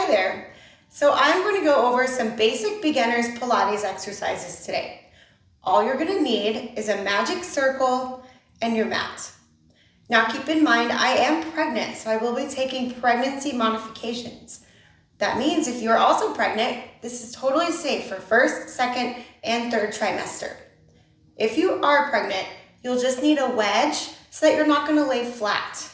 Hi there. So I'm going to go over some basic beginners Pilates exercises today. All you're going to need is a magic circle and your mat. Now keep in mind, I am pregnant, so I will be taking pregnancy modifications. That means if you're also pregnant, this is totally safe for first, second, and third trimester. If you are pregnant, you'll just need a wedge so that you're not going to lay flat.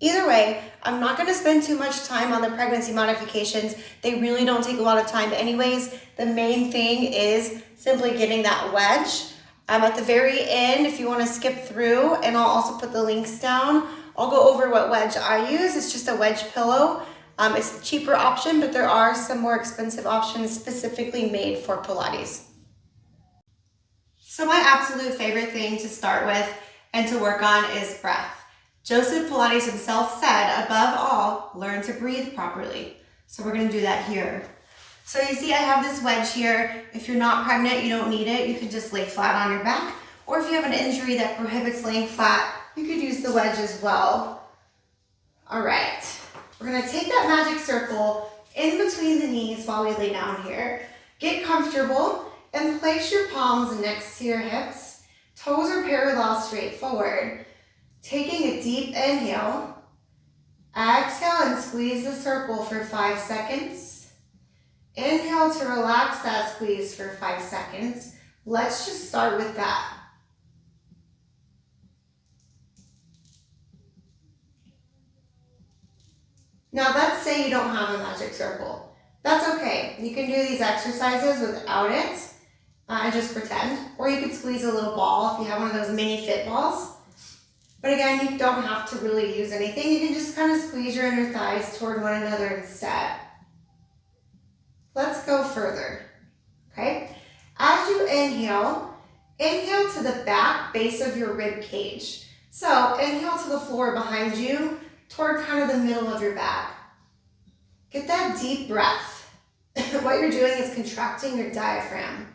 Either way, I'm not going to spend too much time on the pregnancy modifications. They really don't take a lot of time anyways. The main thing is simply getting that wedge. At the very end, if you want to skip through, and I'll also put the links down, I'll go over what wedge I use. It's just a wedge pillow. It's a cheaper option, but there are some more expensive options specifically made for Pilates. So my absolute favorite thing to start with and to work on is breath. Joseph Pilates himself said, above all, learn to breathe properly. So we're going to do that here. So you see I have this wedge here. If you're not pregnant, you don't need it. You can just lay flat on your back. Or if you have an injury that prohibits laying flat, you could use the wedge as well. All right. We're going to take that magic circle in between the knees while we lay down here. Get comfortable and place your palms next to your hips. Toes are parallel straight forward. Taking a deep inhale, exhale and squeeze the circle for 5 seconds. Inhale to relax that squeeze for 5 seconds. Let's just start with that. Now let's say you don't have a magic circle. That's okay. You can do these exercises without it and just pretend. Or you could squeeze a little ball if you have one of those mini fit balls. But again, you don't have to really use anything. You can just kind of squeeze your inner thighs toward one another instead. Let's go further, okay? As you inhale, inhale to the back base of your rib cage. So inhale to the floor behind you toward kind of the middle of your back. Get that deep breath. What you're doing is contracting your diaphragm.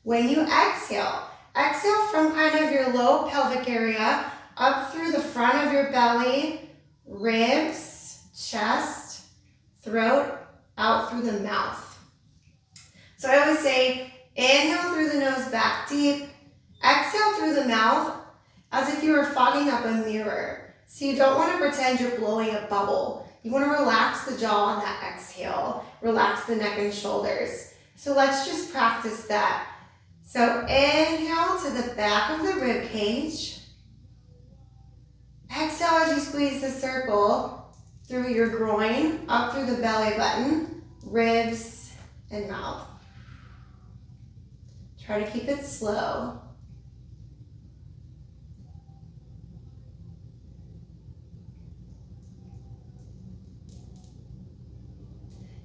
When you exhale, exhale from kind of your low pelvic area up through the front of your belly, ribs, chest, throat, out through the mouth. So I always say, inhale through the nose back deep, exhale through the mouth as if you were fogging up a mirror. So you don't want to pretend you're blowing a bubble. You want to relax the jaw on that exhale, relax the neck and shoulders. So let's just practice that. So inhale to the back of the rib cage. Exhale as you squeeze the circle through your groin, up through the belly button, ribs, and mouth. Try to keep it slow.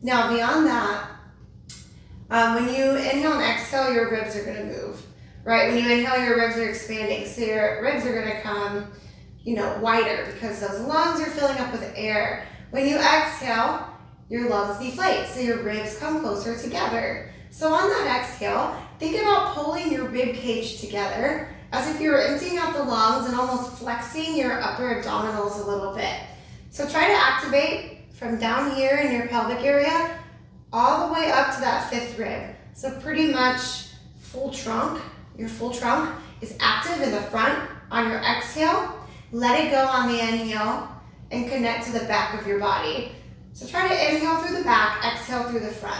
Now beyond that, when you inhale and exhale, your ribs are going to move, right? When you inhale, your ribs are expanding, so your ribs are going to come, wider because those lungs are filling up with air. When you exhale, your lungs deflate, so your ribs come closer together. So on that exhale, think about pulling your rib cage together as if you were emptying out the lungs and almost flexing your upper abdominals a little bit. So try to activate from down here in your pelvic area all the way up to that 5th rib. So pretty much full trunk. Your full trunk is active in the front on your exhale. Let it go on the inhale and connect to the back of your body. So try to inhale through the back, exhale through the front.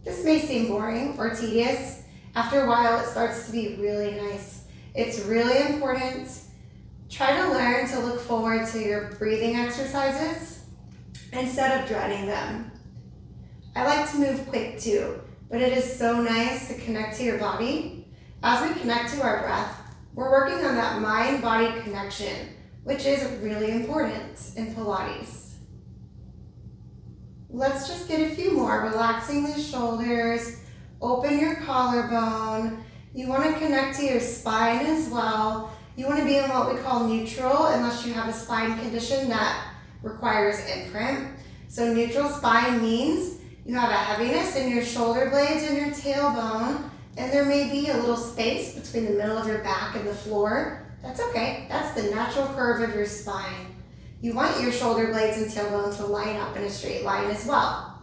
This may seem boring or tedious. After a while, it starts to be really nice. It's really important. Try to learn to look forward to your breathing exercises instead of dreading them. I like to move quick too, but it is so nice to connect to your body. As we connect to our breath, we're working on that mind-body connection, which is really important in Pilates. Let's just get a few more, relaxing the shoulders, open your collarbone. You want to connect to your spine as well. You want to be in what we call neutral unless you have a spine condition that requires imprint. So neutral spine means You have a heaviness in your shoulder blades and your tailbone, and there may be a little space between the middle of your back and the floor. That's okay. That's the natural curve of your spine. You want your shoulder blades and tailbone to line up in a straight line as well.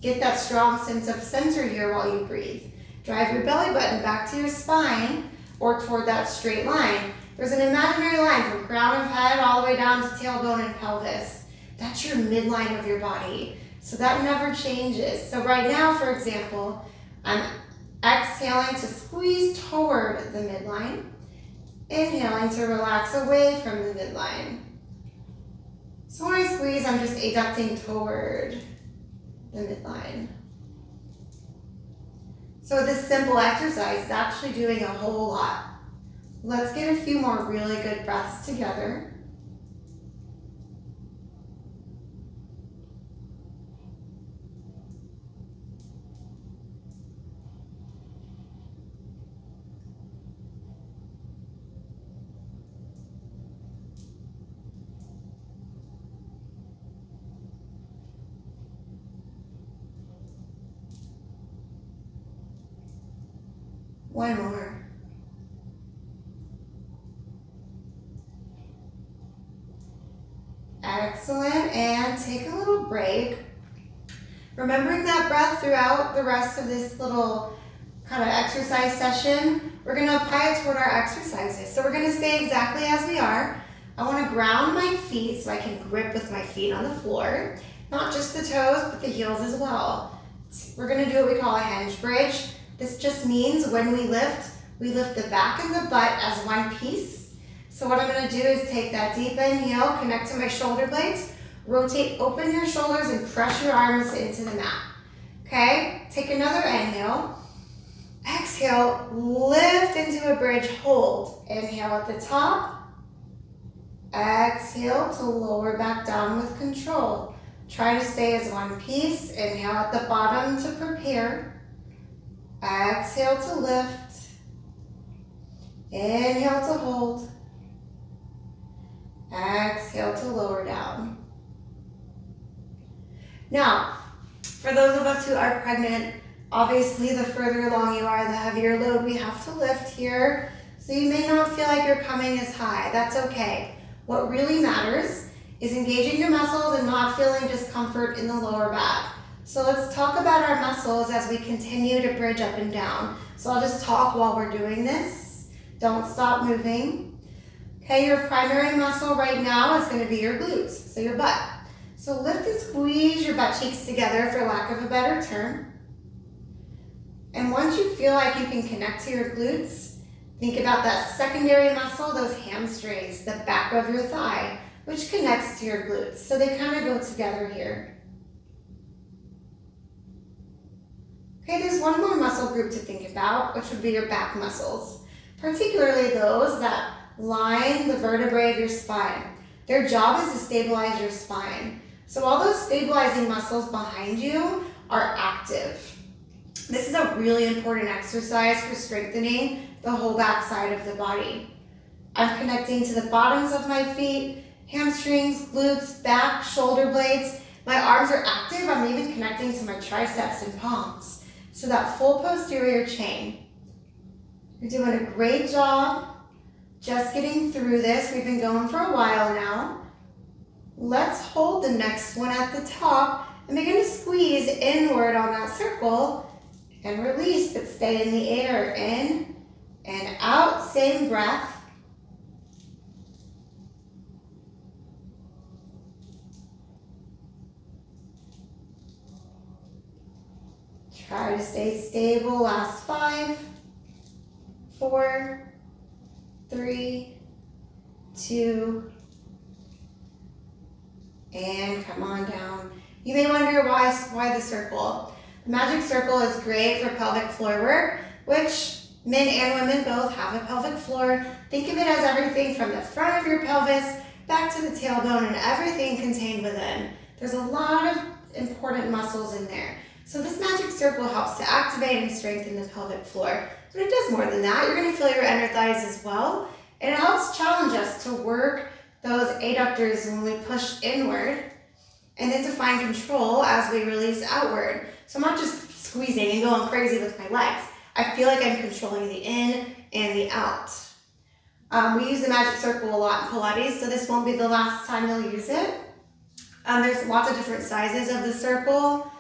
Get that strong sense of center here while you breathe. Drive your belly button back to your spine or toward that straight line. There's an imaginary line from crown of head all the way down to tailbone and pelvis. That's your midline of your body. So that never changes. So right now, for example, I'm exhaling to squeeze toward the midline, inhaling to relax away from the midline. So when I squeeze, I'm just adducting toward the midline. So with this simple exercise, it's actually doing a whole lot. Let's get a few more really good breaths together. One more. Excellent, and take a little break. Remembering that breath throughout the rest of this little kind of exercise session, we're gonna apply it toward our exercises. So we're gonna stay exactly as we are. I wanna ground my feet so I can grip with my feet on the floor, not just the toes, but the heels as well. We're gonna do what we call a henge bridge. This just means when we lift the back and the butt as one piece. So what I'm gonna do is take that deep inhale, connect to my shoulder blades, rotate, open your shoulders, and press your arms into the mat. Okay, take another inhale. Exhale, lift into a bridge, hold. Inhale at the top. Exhale to lower back down with control. Try to stay as one piece. Inhale at the bottom to prepare. Exhale to lift. Inhale to hold. Exhale to lower down. Now, for those of us who are pregnant, obviously the further along you are, the heavier load we have to lift here. So you may not feel like you're coming as high. That's okay. What really matters is engaging your muscles and not feeling discomfort in the lower back. So let's talk about our muscles as we continue to bridge up and down. So I'll just talk while we're doing this. Don't stop moving. Okay, your primary muscle right now is going to be your glutes, so your butt. So lift and squeeze your butt cheeks together, for lack of a better term. And once you feel like you can connect to your glutes, think about that secondary muscle, those hamstrings, the back of your thigh, which connects to your glutes. So they kind of go together here. Okay, there's one more muscle group to think about, which would be your back muscles, particularly those that line the vertebrae of your spine. Their job is to stabilize your spine. So all those stabilizing muscles behind you are active. This is a really important exercise for strengthening the whole back side of the body. I'm connecting to the bottoms of my feet, hamstrings, glutes, back, shoulder blades. My arms are active. I'm even connecting to my triceps and palms. So that full posterior chain. You're doing a great job just getting through this. We've been going for a while now. Let's hold the next one at the top and begin to squeeze inward on that circle and release, but stay in the air. In and out, same breath. Try to stay stable. Last 5, 4, 3, 2, and come on down. You may wonder why the circle. The magic circle is great for pelvic floor work, which men and women both have a pelvic floor. Think of it as everything from the front of your pelvis back to the tailbone and everything contained within. There's a lot of important muscles in there. So this magic circle helps to activate and strengthen the pelvic floor. But it does more than that. You're going to feel your inner thighs as well. And it helps challenge us to work those adductors when we push inward and then to find control as we release outward. So I'm not just squeezing and going crazy with my legs. I feel like I'm controlling the in and the out. We use the magic circle a lot in Pilates, so this won't be the last time you'll use it. There's lots of different sizes of the circle,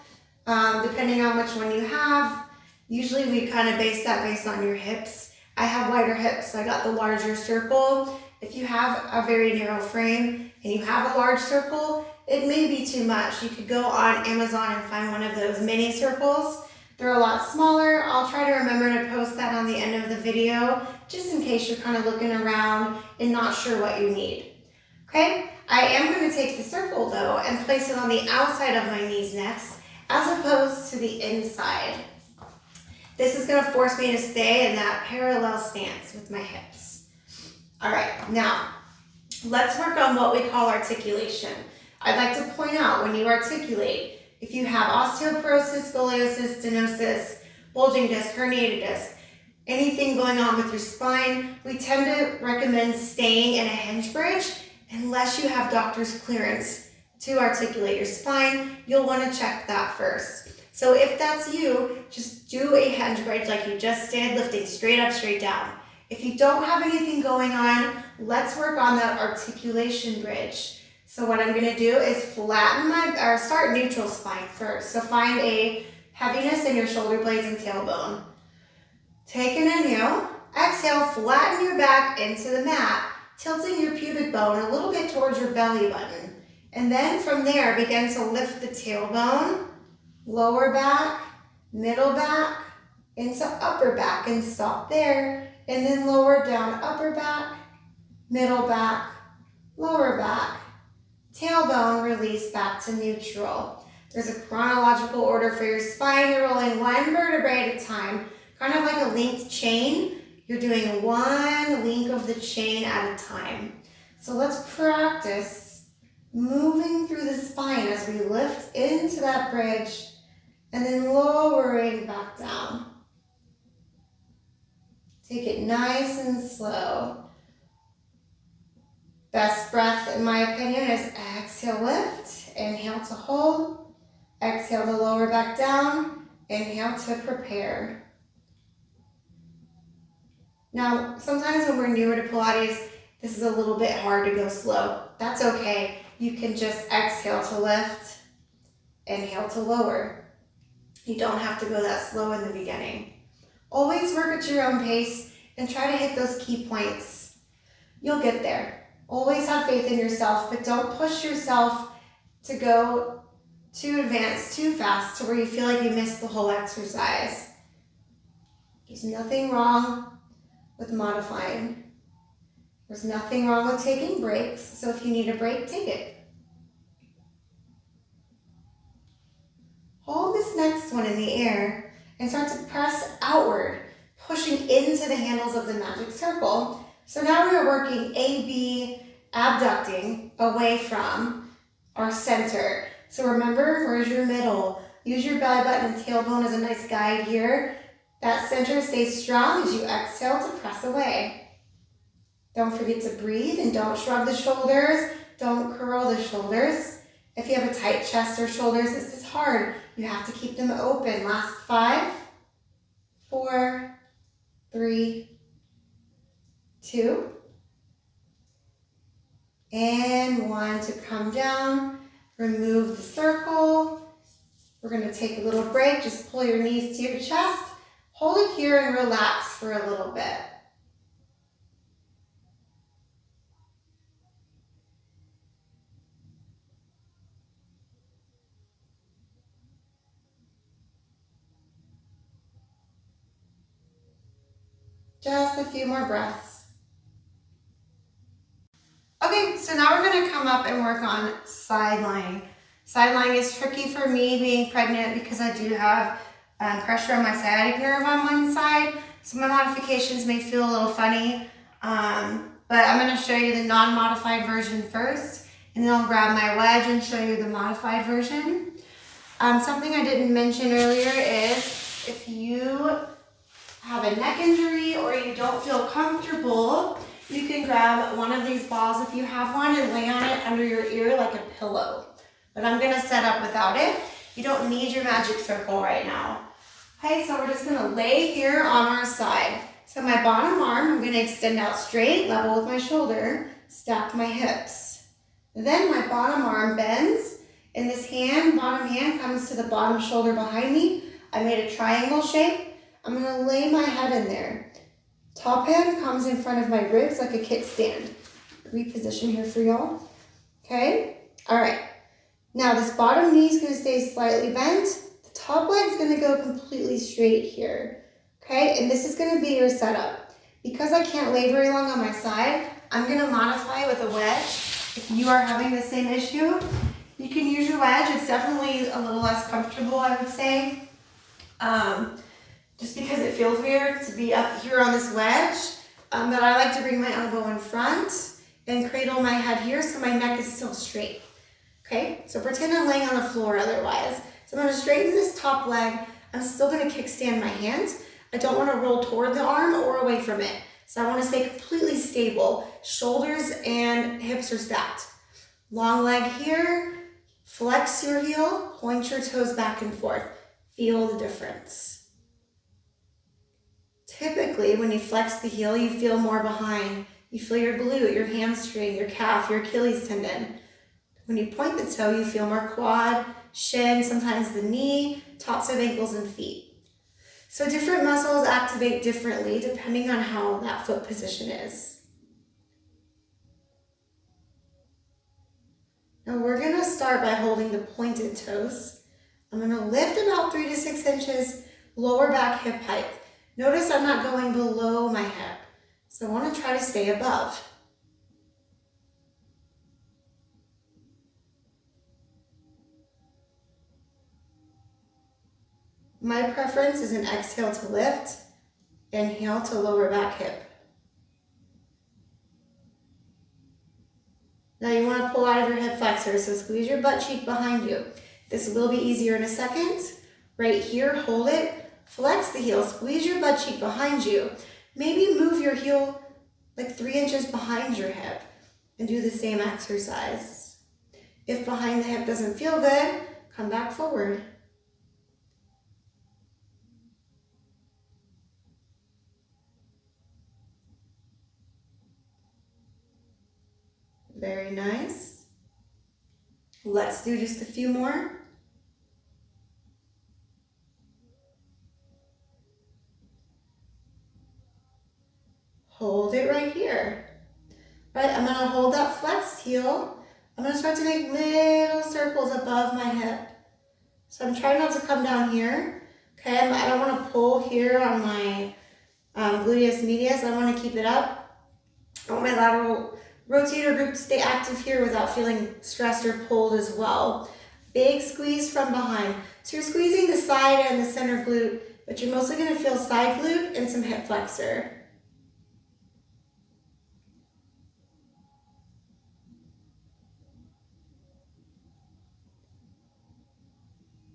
depending on which one you have. Usually we kind of base that based on your hips. I have wider hips, so I got the larger circle. If you have a very narrow frame and you have a large circle, it may be too much. You could go on Amazon and find one of those mini circles. They're a lot smaller. I'll try to remember to post that on the end of the video, just in case you're kind of looking around and not sure what you need. Okay, I am going to take the circle though and place it on the outside of my knees next, as opposed to the inside. This is going to force me to stay in that parallel stance with my hips. All right, now let's work on what we call articulation. I'd like to point out, when you articulate, if you have osteoporosis, scoliosis, stenosis, bulging disc, herniated disc, anything going on with your spine, we tend to recommend staying in a hinge bridge unless you have doctor's clearance to articulate your spine. You'll want to check that first. So if that's you, just do a hinge bridge like you just did, lifting straight up, straight down. If you don't have anything going on, let's work on that articulation bridge. So what I'm going to do is start neutral spine first. So find a heaviness in your shoulder blades and tailbone. Take an inhale, exhale, flatten your back into the mat, tilting your pubic bone a little bit towards your belly button. And then from there, begin to lift the tailbone, lower back, middle back, into upper back, and stop there. And then lower down upper back, middle back, lower back. Tailbone, release back to neutral. There's a chronological order for your spine. You're rolling one vertebrae at a time, kind of like a linked chain. You're doing one link of the chain at a time. So let's practice moving through the spine as we lift into that bridge and then lowering back down. Take it nice and slow. Best breath, in my opinion, is exhale, lift, inhale to hold, exhale to lower back down, inhale to prepare. Now, sometimes when we're newer to Pilates, this is a little bit hard to go slow. That's okay. You can just exhale to lift, inhale to lower. You don't have to go that slow in the beginning. Always work at your own pace and try to hit those key points. You'll get there. Always have faith in yourself, but don't push yourself to go too advanced, too fast, to where you feel like you missed the whole exercise. There's nothing wrong with modifying. There's nothing wrong with taking breaks, so if you need a break, take it. Hold this next one in the air and start to press outward, pushing into the handles of the magic circle. So now we are working AB, abducting away from our center. So remember, where's your middle? Use your belly button and tailbone as a nice guide here. That center stays strong as you exhale to press away. Don't forget to breathe and don't shrug the shoulders. Don't curl the shoulders. If you have a tight chest or shoulders, this is hard. You have to keep them open. Last 5, 4, 3, 2, and 1 to come down. Remove the circle. We're going to take a little break. Just pull your knees to your chest. Hold it here and relax for a little bit. Just a few more breaths. Okay, so now we're going to come up and work on sidline. Sidline is tricky for me being pregnant because I do have pressure on my sciatic nerve on one side. So my modifications may feel a little funny, but I'm going to show you the non-modified version first, and then I'll grab my wedge and show you the modified version. Something I didn't mention earlier is if you have a neck injury or you don't feel comfortable, you can grab one of these balls if you have one and lay on it under your ear like a pillow. but I'm gonna set up without it. You don't need your magic circle right now. Okay, so we're just gonna lay here on our side. So my bottom arm, I'm gonna extend out straight, level with my shoulder, stack my hips. Then my bottom arm bends, and this hand, bottom hand, comes to the bottom shoulder behind me. I made a triangle shape. I'm gonna lay my head in there. Top hand comes in front of my ribs like a kickstand. Reposition here for y'all. Okay, all right. Now this bottom knee is gonna stay slightly bent. The top leg's gonna go completely straight here. Okay, and this is gonna be your setup. Because I can't lay very long on my side, I'm gonna modify with a wedge. If you are having the same issue, you can use your wedge. It's definitely a little less comfortable, I would say. Just because it feels weird to be up here on this wedge. But I like to bring my elbow in front and cradle my head here so my neck is still straight. Okay, so pretend I'm laying on the floor otherwise. So I'm gonna straighten this top leg. I'm still gonna kickstand my hands. I don't wanna roll toward the arm or away from it. So I wanna stay completely stable. Shoulders and hips are stacked. Long leg here, flex your heel, point your toes back and forth. Feel the difference. Typically, when you flex the heel, you feel more behind. You feel your glute, your hamstring, your calf, your Achilles tendon. When you point the toe, you feel more quad, shin, sometimes the knee, tops of ankles and feet. So different muscles activate differently depending on how that foot position is. Now we're gonna start by holding the pointed toes. I'm gonna lift about 3 to 6 inches, lower back hip height. Notice I'm not going below my hip, so I want to try to stay above. My preference is an exhale to lift, inhale to lower back hip. Now you want to pull out of your hip flexor, so squeeze your butt cheek behind you. This will be easier in a second. Right here, hold it. Flex the heel, squeeze your butt cheek behind you. Maybe move your heel like 3 inches behind your hip and do the same exercise. If behind the hip doesn't feel good, come back forward. Very nice. Let's do just a few more. Hold it right here. Right, I'm gonna hold that flexed heel. I'm gonna start to make little circles above my hip. So I'm trying not to come down here. Okay, I don't wanna pull here on my gluteus medius. I wanna keep it up. I want my lateral rotator group to stay active here without feeling stressed or pulled as well. Big squeeze from behind. So you're squeezing the side and the center glute, but you're mostly gonna feel side glute and some hip flexor.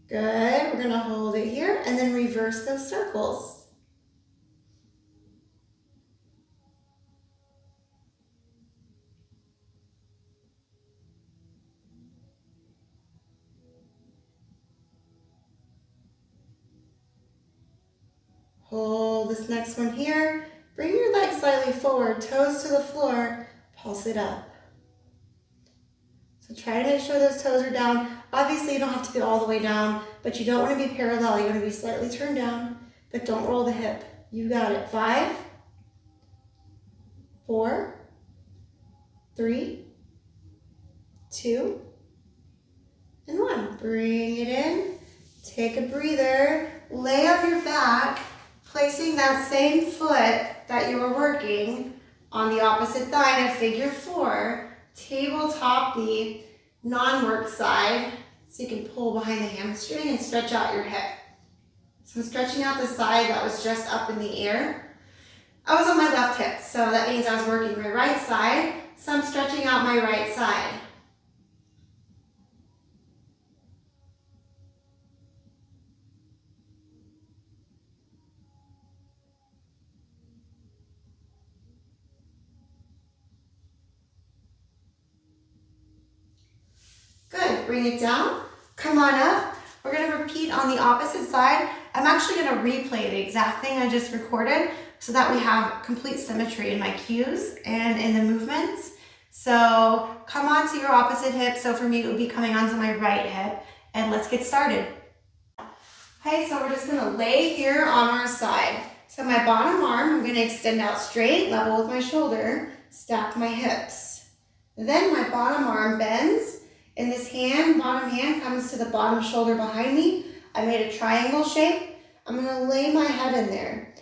Good, we're gonna hold it here and then reverse those circles. Hold this next one here. Bring your legs slightly forward, toes to the floor, pulse it up. So try to make sure those toes are down. Obviously, you don't have to be all the way down, but you don't want to be parallel. You want to be slightly turned down, but don't roll the hip. You got it. 5, 4, 3, 2, and 1. Bring it in. Take a breather. Lay on your back, placing that same foot that you were working on the opposite thigh in a figure 4. Tabletop the non-work side so you can pull behind the hamstring and stretch out your hip. So I'm stretching out the side that was just up in the air. I was on my left hip, so that means I was working my right side, so I'm stretching out my right side. Good. bring it down, come on up. We're gonna repeat on the opposite side. I'm actually gonna replay the exact thing I just recorded so that we have complete symmetry in my cues and in the movements. So come onto your opposite hip. So for me, it would be coming onto my right hip, and let's get started. Okay, so we're just gonna lay here on our side. So my bottom arm, I'm gonna extend out straight, level with my shoulder, stack my hips. Then my bottom arm bends, and this hand, bottom hand, comes to the bottom shoulder behind me. I made a triangle shape. I'm gonna lay my head in there.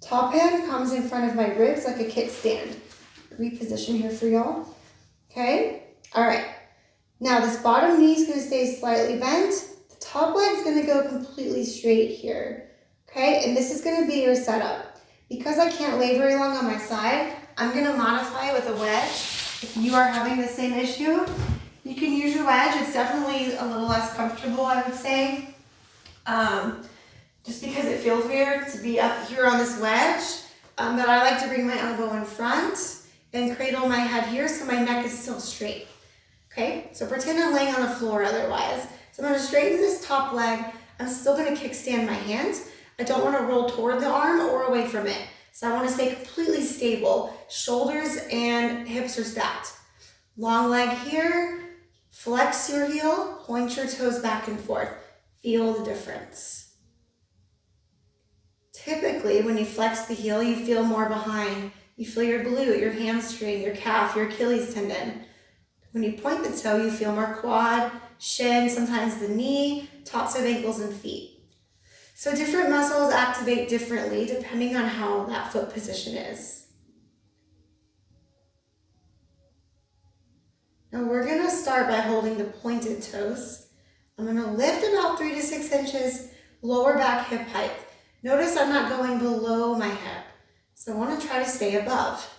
Top hand comes in front of my ribs like a kickstand. Reposition here for y'all. Okay, all right. Now this bottom knee is gonna stay slightly bent. The top leg's gonna go completely straight here. Okay, and this is gonna be your setup. Because I can't lay very long on my side, I'm gonna modify with a wedge. If you are having the same issue, you can use your wedge. It's definitely a little less comfortable, I would say. Just because it feels weird to be up here on this wedge. But I like to bring my elbow in front and cradle my head here so my neck is still straight. Okay, so pretend I'm laying on the floor otherwise. So I'm gonna straighten this top leg. I'm still gonna kickstand my hands. I don't wanna roll toward the arm or away from it. So I wanna stay completely stable. Shoulders and hips are stacked. Long leg here, flex your heel, point your toes back and forth. Feel the difference. Typically, when you flex the heel, you feel more behind. You feel your glute, your hamstring, your calf, your Achilles tendon. When you point the toe, you feel more quad, shin, sometimes the knee, tops of ankles and feet. So different muscles activate differently depending on how that foot position is. Now we're gonna start by holding the pointed toes. I'm gonna lift about 3 to 6 inches, lower back hip height. Notice I'm not going below my hip. So I wanna try to stay above.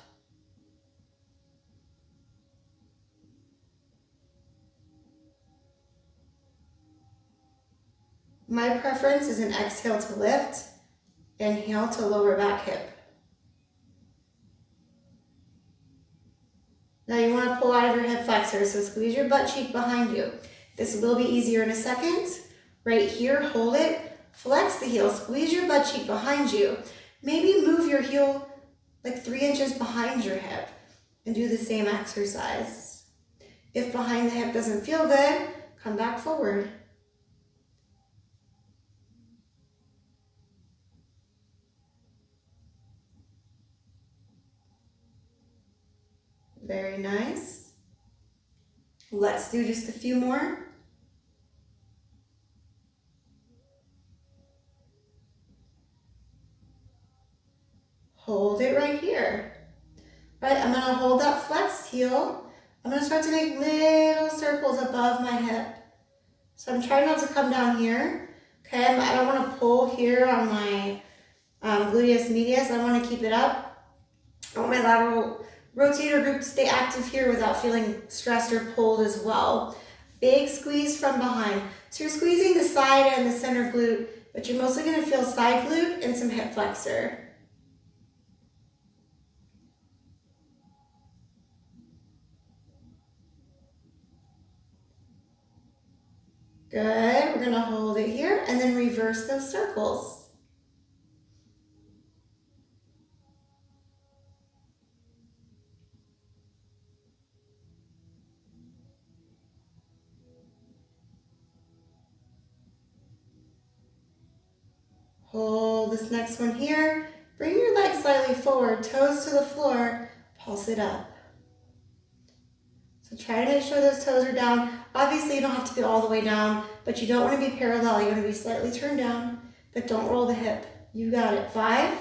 My preference is an exhale to lift, inhale to lower back hip. Now you want to pull out of your hip flexor, so squeeze your butt cheek behind you. This will be easier in a second. Right here, hold it, flex the heel, squeeze your butt cheek behind you. Maybe move your heel like 3 inches behind your hip and do the same exercise. If behind the hip doesn't feel good, come back forward. Very nice. Let's do just a few more. Hold it right here. Right, I'm gonna hold that flexed heel. I'm gonna start to make little circles above my hip. So I'm trying not to come down here. Okay, I don't wanna pull here on my gluteus medius. I wanna keep it up. I want my lateral rotator group to stay active here without feeling stressed or pulled as well. Big squeeze from behind. So you're squeezing the side and the center glute, but you're mostly gonna feel side glute and some hip flexor. Good, we're gonna hold it here and then reverse those circles. Hold this next one here. Bring your legs slightly forward, toes to the floor, pulse it up. So try to make sure those toes are down. Obviously you don't have to be all the way down, but you don't want to be parallel. You want to be slightly turned down, but don't roll the hip. You got it. 5,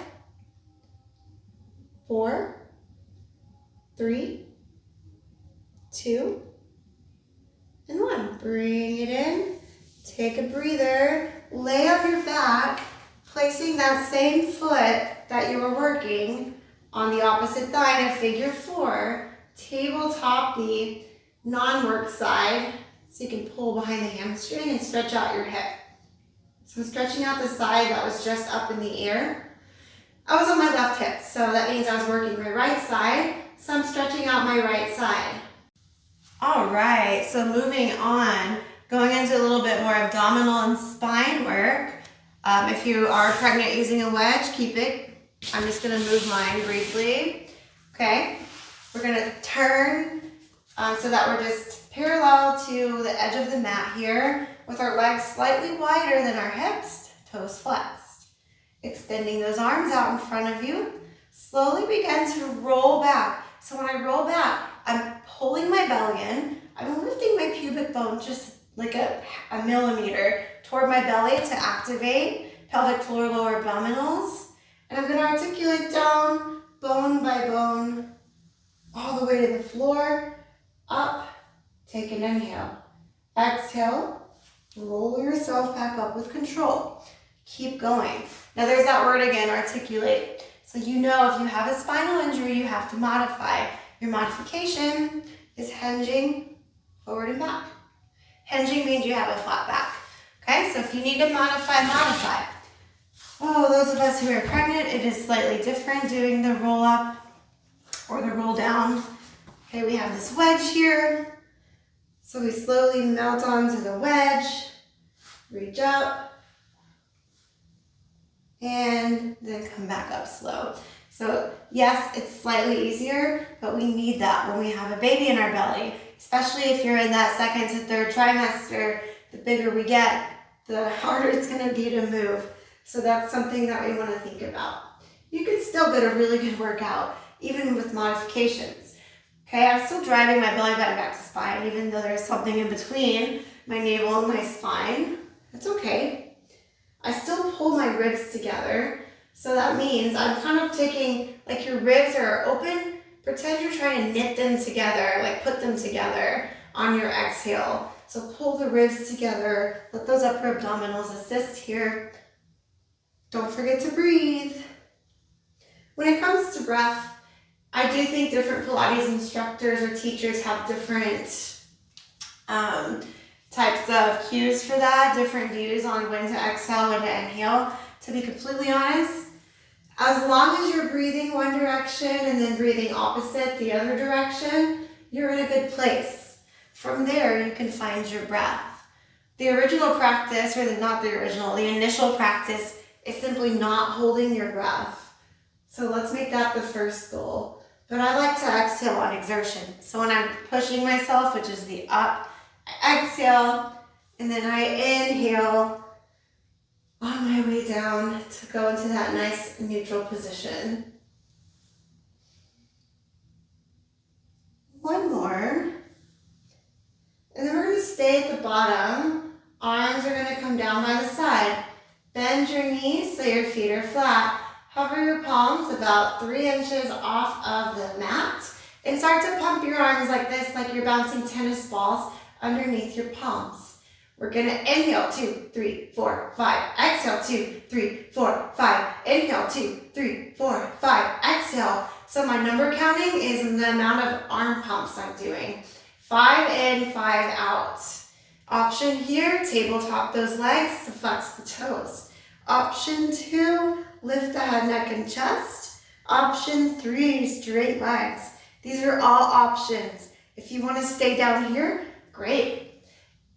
4, 3, 2, and 1. Bring it in, take a breather, lay on your back, placing that same foot that you were working on the opposite thigh in a figure 4, tabletop the non-work side so you can pull behind the hamstring and stretch out your hip. So I'm stretching out the side that was just up in the air. I was on my left hip, so that means I was working my right side, so I'm stretching out my right side. All right, so moving on, going into a little bit more abdominal and spine work. If you are pregnant using a wedge, keep it. I'm just gonna move mine briefly. Okay, we're gonna turn so that we're just parallel to the edge of the mat here with our legs slightly wider than our hips, toes flexed. Extending those arms out in front of you. Slowly begin to roll back. So when I roll back, I'm pulling my belly in. I'm lifting my pubic bone just like a millimeter toward my belly to activate pelvic floor, lower abdominals. And I'm going to articulate down, bone by bone, all the way to the floor, up, take an inhale. Exhale, roll yourself back up with control. Keep going. Now there's that word again, articulate. So you know if you have a spinal injury, you have to modify. Your modification is hinging forward and back. Hinging means you have a flat back. Okay, so if you need to modify, modify. Oh, those of us who are pregnant, it is slightly different doing the roll up or the roll down. Okay, we have this wedge here. So we slowly melt onto the wedge, reach up, and then come back up slow. So yes, it's slightly easier, but we need that when we have a baby in our belly, especially if you're in that second to third trimester. The bigger we get, the harder it's gonna be to move. So that's something that we wanna think about. You can still get a really good workout, even with modifications. Okay, I'm still driving my belly button back to spine, even though there's something in between my navel and my spine. That's okay. I still pull my ribs together. So that means I'm kind of taking, like your ribs are open, pretend you're trying to knit them together, like put them together on your exhale. So pull the ribs together, let those upper abdominals assist here. Don't forget to breathe. When it comes to breath, I do think different Pilates instructors or teachers have different types of cues for that, different views on when to exhale, when to inhale. To be completely honest, as long as you're breathing one direction and then breathing opposite the other direction, you're in a good place. From there, you can find your breath. The original practice, or the initial practice is simply not holding your breath. So let's make that the first goal. But I like to exhale on exertion. So when I'm pushing myself, which is the up, I exhale, and then I inhale on my way down to go into that nice neutral position. One more. And then we're going to stay at the bottom. Arms are going to come down by the side. Bend your knees so your feet are flat. Hover your palms about 3 inches off of the mat. And start to pump your arms like this, like you're bouncing tennis balls underneath your palms. We're going to inhale, 2, 3, 4, 5. Exhale, 2, 3, 4, 5. Inhale, 2, 3, 4, 5. Exhale. So my number counting is the amount of arm pumps I'm doing. 5 in, 5 out. Option here, tabletop those legs to flex the toes. Option 2, lift the head, neck, and chest. Option 3, straight legs. These are all options. If you want to stay down here, great.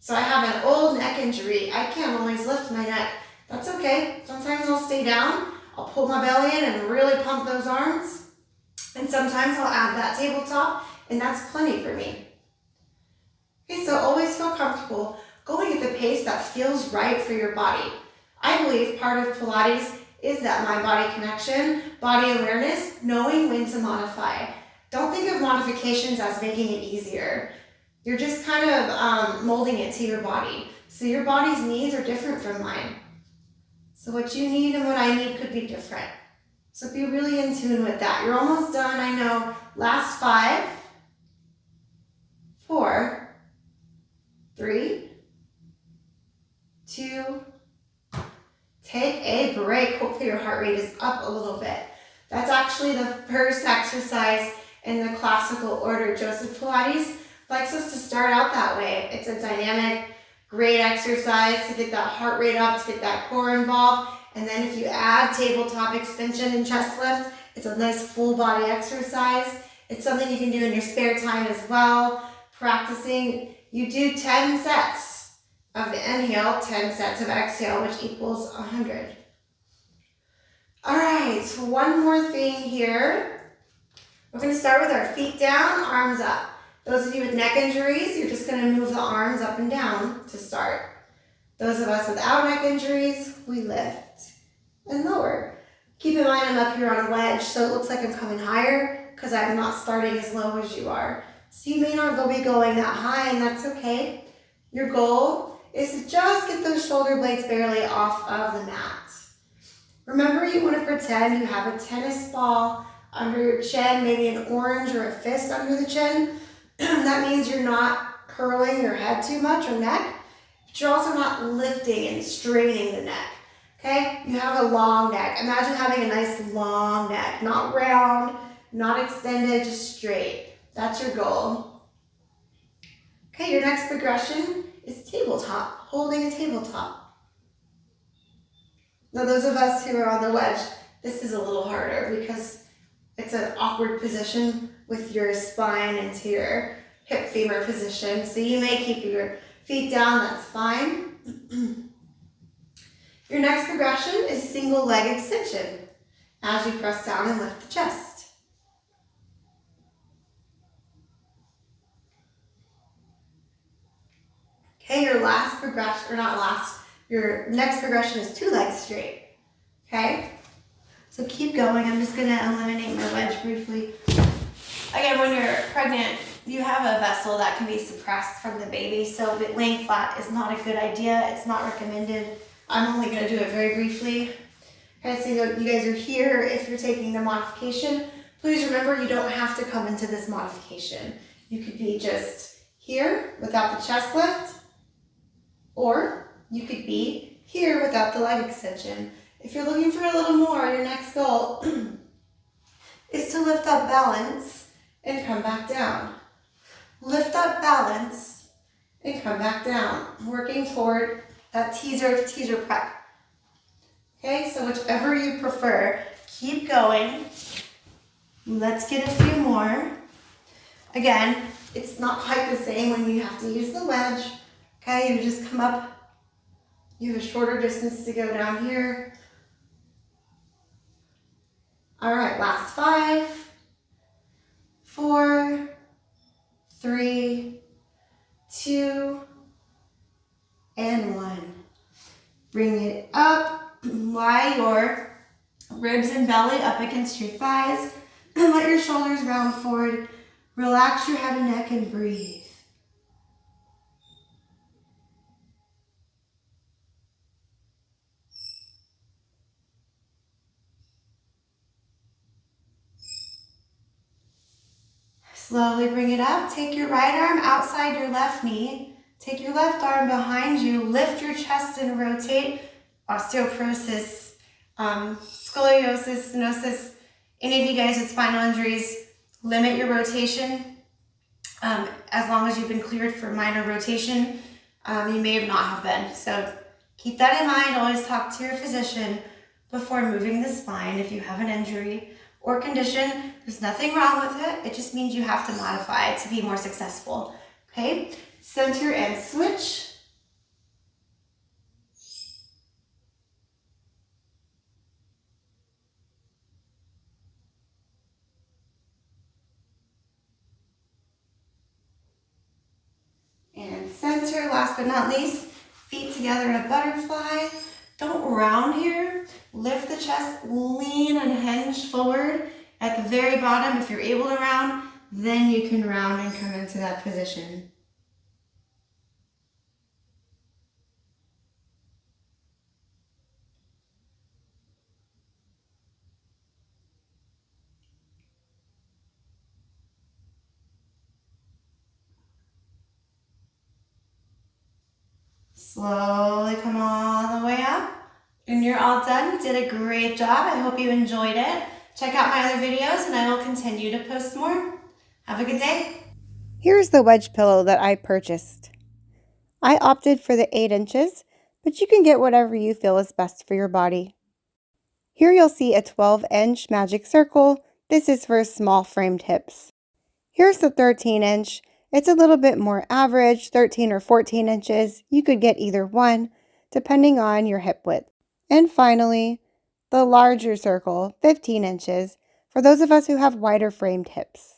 So I have an old neck injury. I can't always lift my neck. That's okay. Sometimes I'll stay down. I'll pull my belly in and really pump those arms. And sometimes I'll add that tabletop, and that's plenty for me. Okay, so always feel comfortable going at the pace that feels right for your body. I believe part of Pilates is that mind-body connection, body awareness, knowing when to modify. Don't think of modifications as making it easier. You're just kind of molding it to your body. So your body's needs are different from mine. So what you need and what I need could be different. So be really in tune with that. You're almost done, I know. Last 5, 4, 3, 2, take a break. Hopefully your heart rate is up a little bit. That's actually the first exercise in the classical order. Joseph Pilates likes us to start out that way. It's a dynamic, great exercise to get that heart rate up, to get that core involved. And then if you add tabletop extension and chest lift, it's a nice full body exercise. It's something you can do in your spare time as well. practicing. You do 10 sets of the inhale, 10 sets of exhale, which equals 100. All right, one more thing here. We're going to start with our feet down, arms up. Those of you with neck injuries, you're just going to move the arms up and down to start. Those of us without neck injuries, we lift and lower. Keep in mind I'm up here on a wedge, so it looks like I'm coming higher because I'm not starting as low as you are. So you may not be going that high, and that's okay. Your goal is to just get those shoulder blades barely off of the mat. Remember, you want to pretend you have a tennis ball under your chin, maybe an orange or a fist under the chin. That means you're not curling your head too much or neck, but you're also not lifting and straining the neck. Okay, you have a long neck. Imagine having a nice long neck, not round, not extended, just straight. That's your goal. Okay, your next progression is tabletop, holding a tabletop. Now those of us who are on the wedge, this is a little harder because it's an awkward position with your spine into your hip femur position. So you may keep your feet down, that's fine. Your next progression is single leg extension as you press down and lift the chest. Okay, your last progression, or not last, your next progression is two legs straight. Okay, so keep going. I'm just going to eliminate my wedge briefly. Again, when you're pregnant, you have a vessel that can be suppressed from the baby, so laying flat is not a good idea. It's not recommended. I'm only going to do it very briefly. Okay, so you guys are here. If you're taking the modification, please remember you don't have to come into this modification. You could be just here without the chest lift, or you could be here without the leg extension. If you're looking for a little more, your next goal is to lift up, balance, and come back down. Lift up, balance, and come back down. Working toward that teaser to teaser prep. Okay, so whichever you prefer, keep going. Let's get a few more. Again, it's not quite the same when you have to use the wedge. Okay, you just come up. You have a shorter distance to go down here. All right, last 5, 4, 3, 2, and 1. Bring it up. Lie your ribs and belly up against your thighs. And let your shoulders round forward. Relax your head and neck and breathe. Slowly bring it up. Take your right arm outside your left knee. Take your left arm behind you. Lift your chest and rotate. Osteoporosis, scoliosis, stenosis. Any of you guys with spinal injuries, limit your rotation. As long as you've been cleared for minor rotation, you may not have been. So keep that in mind. Always talk to your physician before moving the spine if you have an injury or condition. There's nothing wrong with it. It just means you have to modify it to be more successful. Okay? Center and switch. And center, last but not least, feet together in a butterfly. Don't round here. Lift the chest, lean and hinge forward. At the very bottom, if you're able to round, then you can round and come into that position. Slowly come all the way up. And you're all done. You did a great job. I hope you enjoyed it. Check out my other videos and I will continue to post more. Have a good day. Here's the wedge pillow that I purchased. I opted for the 8 inches, but you can get whatever you feel is best for your body. Here you'll see a 12-inch magic circle. This is for small framed hips. Here's the 13-inch, It's a little bit more average, 13 or 14 inches. You could get either one, depending on your hip width. And finally, the larger circle, 15 inches, for those of us who have wider framed hips.